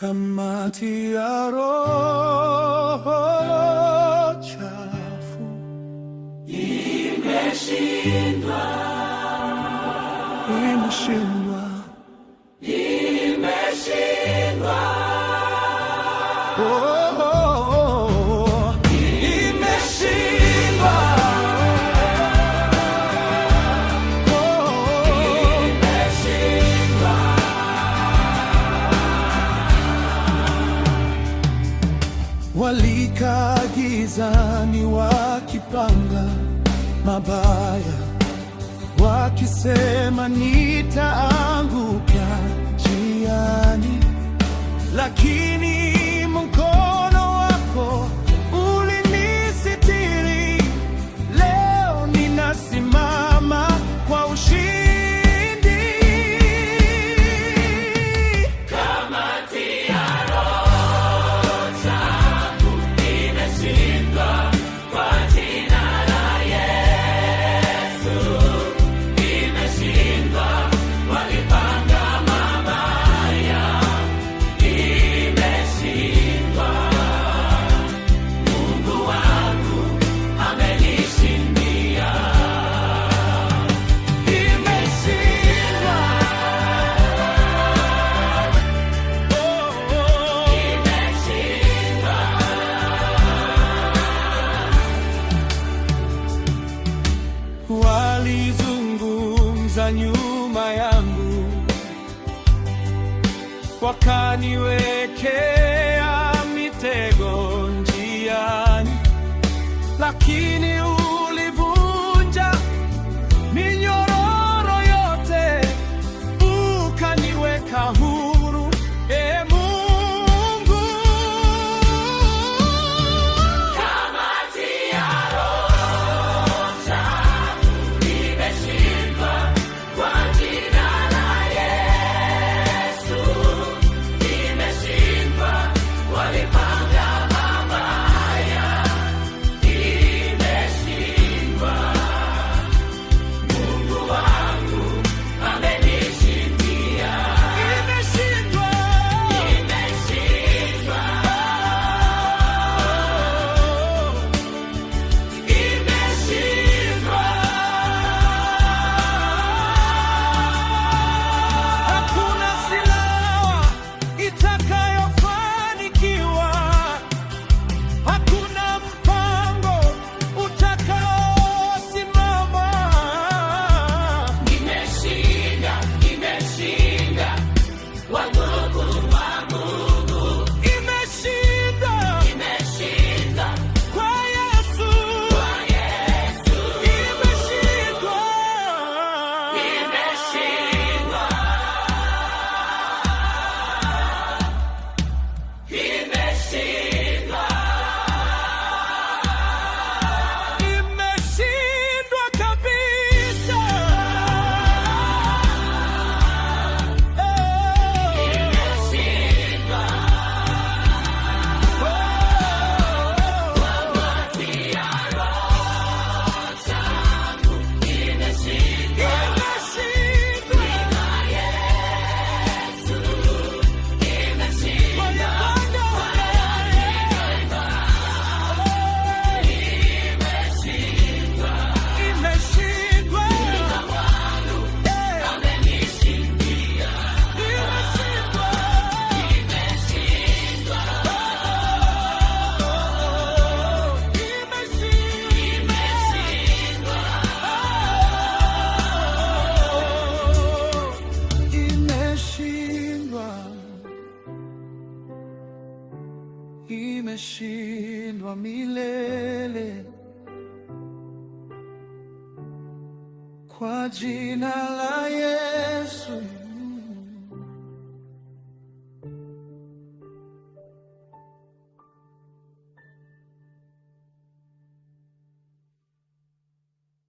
Kamati ya roho chafu imeshindwa, imeshindwa, imeshindwa. Oh, oh, oh. Imeshindwa. Oh, imeshindwa. Walikaa gizani wakipanga mabaya, wakisema nitaanguka njiani, lakini mkono wako ulinisitiri. Leo ninasimama kwa ushindi. Kamati ya roho chafu imeshindwa kwa jina la Yesu, imeshindwa. Walipanga mabaya, imeshindwa. Mungu wangu amenishindia, imeshindwa. Oh, oh, imeshindwa. Walizungumza nyuma yangu, wakaniwekea mitego njiani, lakini ulivunja minyororo yote, ukaniweka huru, Ee Mungu. Kamati ya roho chafu imeshindwa kwa jina la Yesu, imeshindwa. Walipanga mabaya, imeshindwa. Mungu wangu amenishindia, imeshindwa, imeshindwa, imeshindwa. Hakuna silaha itakayofanikiwa, hakuna mpango utakaosimama. Nimeshinda, nimeshinda, wandugu wa Mungu. Imeshinda, imeshinda, kwa Yesu, kwa Yesu. Imeshindwa, imeshindwa, imeshindwa, imeshindwa kabisa. Imeshindwa. Kamati ya roho chafu imeshindwa, imeshindwa. Yesu imeshindwa. Imeshindwa, imeshindwa. Amenishindia, imeshindwa, imeshindwa. Imeshindwa, imeshindwa milele kwa jina la Yesu.